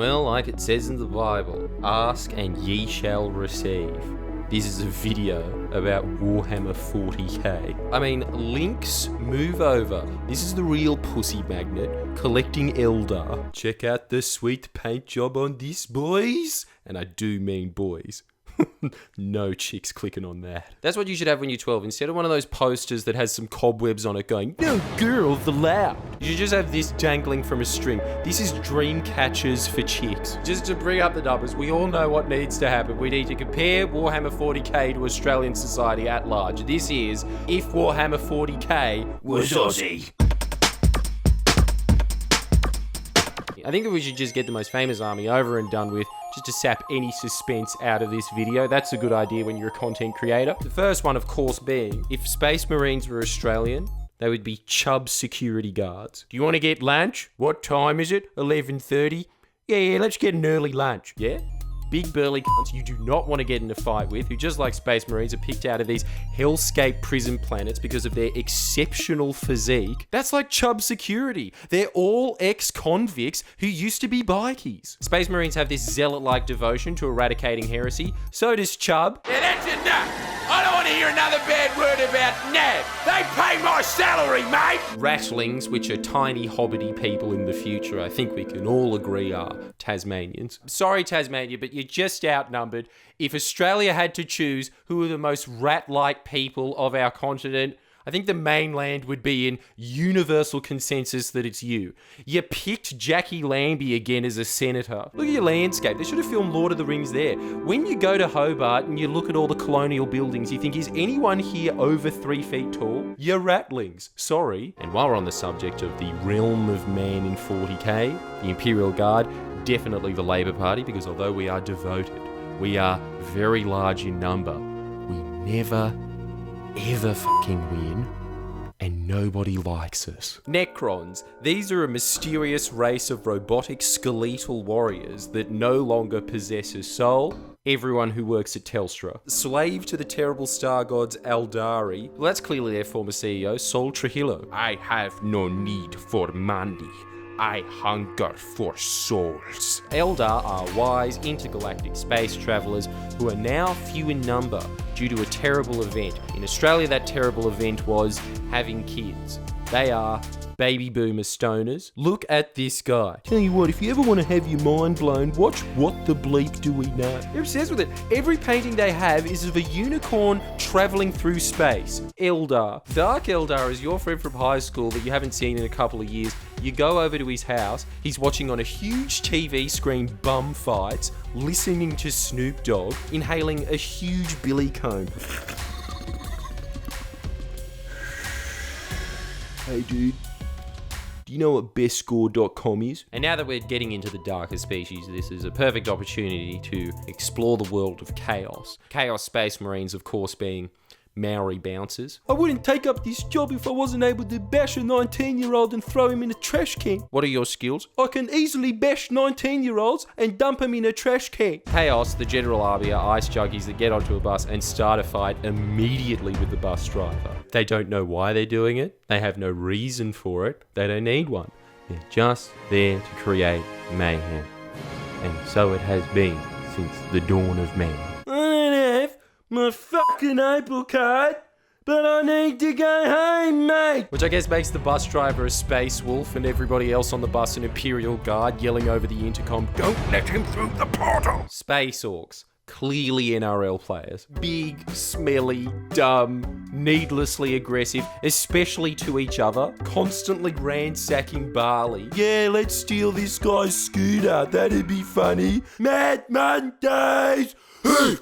Well, like it says in the Bible, ask and ye shall receive. This is a video about Warhammer 40k. I mean, Lynx, move over. This is the real pussy magnet, collecting Eldar. Check out the sweet paint job on this, boys. And I do mean boys. No chicks clicking on that. That's what you should have when you're 12. Instead of one of those posters that has some cobwebs on it going, "No girls allowed," you should just have this dangling from a string. This is dream catchers for chicks. Just to bring up the numbers, we all know what needs to happen. We need to compare Warhammer 40k to Australian society at large. This is if Warhammer 40k was Aussie. I think that we should just get the most famous army over and done with, just to sap any suspense out of this video. That's a good idea when you're a content creator. The first one, of course, being, if Space Marines were Australian, they would be Chubb security guards. Do you want to get lunch? What time is it? 11:30? Yeah, let's get an early lunch. Yeah? Big burly cunts you do not want to get in a fight with, who just like Space Marines are picked out of these hellscape prison planets because of their exceptional physique. That's like Chubb security. They're all ex-convicts who used to be bikies. Space Marines have this zealot-like devotion to eradicating heresy. So does Chubb. Yeah, that's enough. I don't want to hear another bad word about NAB. They pay my salary, mate. Rattlings, which are tiny hobbity people in the future, I think we can all agree are Tasmanians. Sorry, Tasmania, but you're just outnumbered. If Australia had to choose who are the most rat-like people of our continent, I think the mainland would be in universal consensus that it's you. You picked Jackie Lambie again as a senator. Look at your landscape. They should have filmed Lord of the Rings there. When you go to Hobart and you look at all the colonial buildings, you think, is anyone here over 3 feet tall? You're ratlings. Sorry. And while we're on the subject of the realm of man in 40k, the Imperial Guard, definitely the Labour Party, because although we are devoted, we are very large in number. We never ever fucking win, and nobody likes us. Necrons. These are a mysterious race of robotic skeletal warriors that no longer possess a soul. Everyone who works at Telstra. Slave to the terrible star gods Eldari. Well, that's clearly their former CEO, Sol Trujillo. I have no need for money. I hunger for souls. Eldar are wise, intergalactic space travelers who are now few in number due to a terrible event. In Australia, that terrible event was having kids. They are baby boomer stoners. Look at this guy. Tell you what, if you ever want to have your mind blown, watch What the Bleep Do We Know. They're obsessed with it. Every painting they have is of a unicorn traveling through space. Eldar. Dark Eldar is your friend from high school that you haven't seen in a couple of years. You go over to his house, he's watching on a huge TV screen bum fights, listening to Snoop Dogg, inhaling a huge billy cone. Hey dude, do you know what bestscore.com is? And now that we're getting into the darker species, this is a perfect opportunity to explore the world of Chaos. Chaos Space Marines, of course, being Maori bouncers. I wouldn't take up this job if I wasn't able to bash a 19-year-old and throw him in a trash can. What are your skills? I can easily bash 19-year-olds and dump them in a trash can. Chaos, the general army, are ice juggies that get onto a bus and start a fight immediately with the bus driver. They don't know why they're doing it. They have no reason for it. They don't need one. They're just there to create mayhem. And so it has been since the dawn of man. I don't have my fucking Apple card, but I need to go home, mate. Which I guess makes the bus driver a space wolf and everybody else on the bus an Imperial Guard yelling over the intercom, "Don't let him through the portal." Space Orcs. Clearly NRL players. Big, smelly, dumb, needlessly aggressive, especially to each other, constantly ransacking barley. Yeah, let's steal this guy's scooter, that'd be funny. Mad Mondays!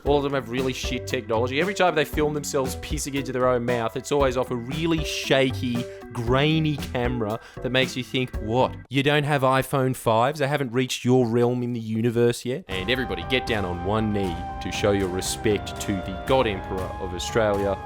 All of them have really shit technology. Every time they film themselves pissing into their own mouth, it's always off a really shaky, grainy camera that makes you think, what? You don't have iPhone 5s? They haven't reached your realm in the universe yet? And everybody get down on one knee to show your respect to the God Emperor of Australia,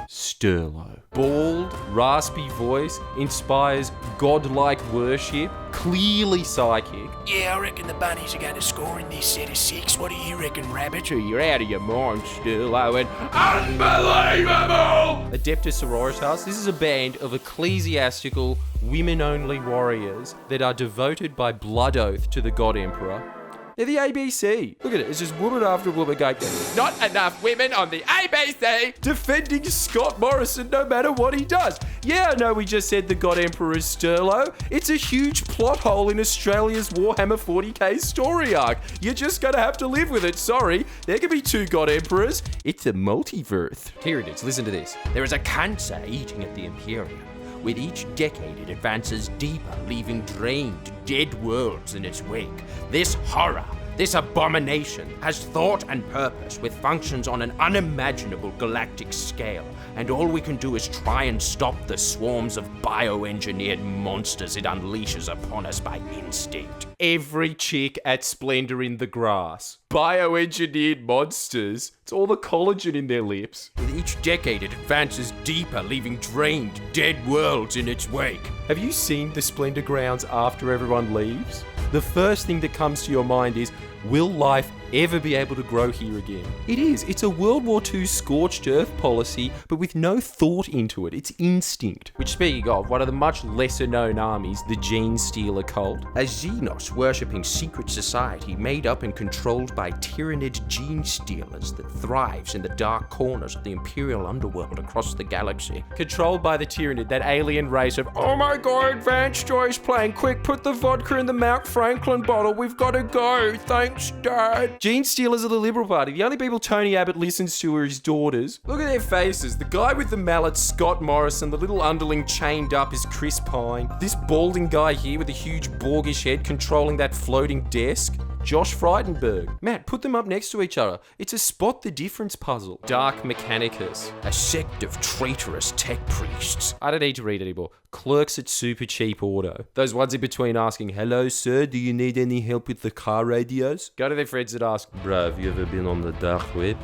Sterlo. Bald, raspy voice, inspires godlike worship, clearly psychic. Yeah, I reckon the bunnies are going to score in this set of 6. What do you reckon, Rabbit? You're out of your mind, Sterlo, and Unbelievable! Adeptus Sororitas. This is a band of ecclesiastical women-only warriors that are devoted by blood oath to the God Emperor. They're the ABC. Look at it. It's just woman after woman going, Not enough women on the ABC. defending Scott Morrison no matter what he does. Yeah, I know we just said the God Emperor is Sterlo. It's a huge plot hole in Australia's Warhammer 40k story arc. You're just gonna have to live with it. Sorry. There can be 2 God Emperors. It's a multiverse. Here it is. Listen to this. There is a cancer eating at the Imperium. With each decade, it advances deeper, leaving drained, dead worlds in its wake. This horror, this abomination, has thought and purpose with functions on an unimaginable galactic scale, and all we can do is try and stop the swarms of bioengineered monsters it unleashes upon us by instinct. Every chick at Splendor in the Grass. Bioengineered monsters. It's all the collagen in their lips. With each decade, it advances deeper, leaving drained, dead worlds in its wake. Have you seen the Splendor grounds after everyone leaves? The first thing that comes to your mind is, will life ever be able to grow here again? It is. It's a World War II scorched earth policy, but with no thought into it. It's instinct. Which, speaking of, one of the much lesser known armies, the Gene Stealer cult. A Xenos worshipping secret society made up and controlled by Tyranid gene stealers that thrives in the dark corners of the Imperial underworld across the galaxy. Controlled by the Tyranid, that alien race of, oh my god, Vance Joyce playing, quick, put the vodka in the Mount Franklin bottle, we've got to go, thanks Dad. Gene Stealers are the Liberal Party. The only people Tony Abbott listens to are his daughters. Look at their faces. The guy with the mallet, Scott Morrison. The little underling chained up is Chris Pine. This balding guy here with a huge Borgish head controlling that floating desk, Josh Frydenberg. Matt, put them up next to each other. It's a spot the difference puzzle. Dark Mechanicus. A sect of traitorous tech priests. I don't need to read anymore. Clerks at Super Cheap Auto. Those ones in between asking, hello sir, do you need any help with the car radios? Go to their friends and ask, bro, have you ever been on the dark web?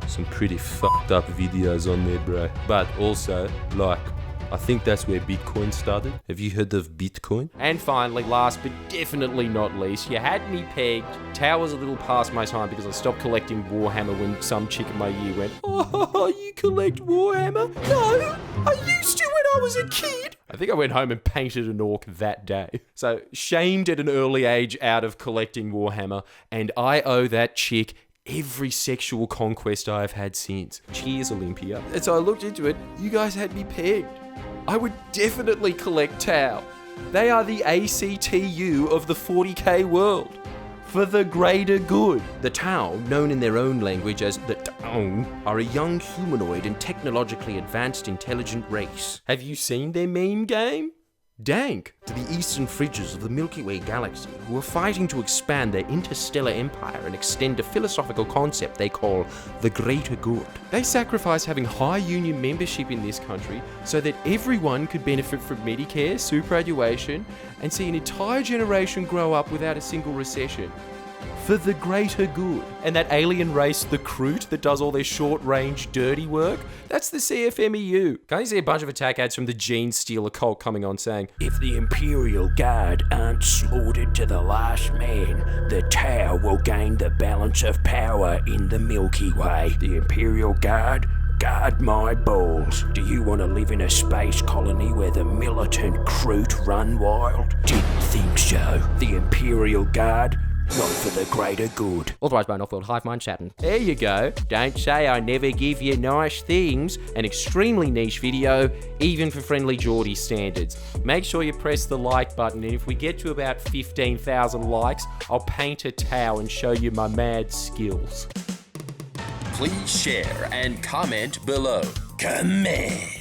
Some pretty fucked up videos on there, bro. But also, like, I think that's where Bitcoin started. Have you heard of Bitcoin? And finally, last but definitely not least, you had me pegged. Tau was a little past my time because I stopped collecting Warhammer when some chick in my year went, oh, you collect Warhammer? No, I used to when I was a kid. I think I went home and painted an orc that day. So, shamed at an early age out of collecting Warhammer, and I owe that chick every sexual conquest I've had since. Cheers, Olympia. And so I looked into it. You guys had me pegged. I would definitely collect Tau. They are the ACTU of the 40k world. For the greater good. The Tau, known in their own language as the Tau, are a young humanoid and technologically advanced intelligent race. Have you seen their meme game? Dank. To the eastern fringes of the Milky Way galaxy, who are fighting to expand their interstellar empire and extend a philosophical concept they call the greater good. They sacrifice having high union membership in this country so that everyone could benefit from Medicare, superannuation, and see an entire generation grow up without a single recession. For the greater good. And that alien race, the Kroot, that does all their short-range dirty work, that's the CFMEU. Can't you see a bunch of attack ads from the Gene Stealer cult coming on saying, if the Imperial Guard aren't slaughtered to the last man, the Tau will gain the balance of power in the Milky Way. The Imperial Guard? Guard my balls. Do you want to live in a space colony where the militant Kroot run wild? Didn't think so. The Imperial Guard? Not for the greater good. Authorised by an off-world hive mind chatting. There you go. Don't say I never give you nice things. An extremely niche video, even for Friendly Geordie standards. Make sure you press the like button, and if we get to about 15,000 likes, I'll paint a Tau and show you my mad skills. Please share and comment below. Comment.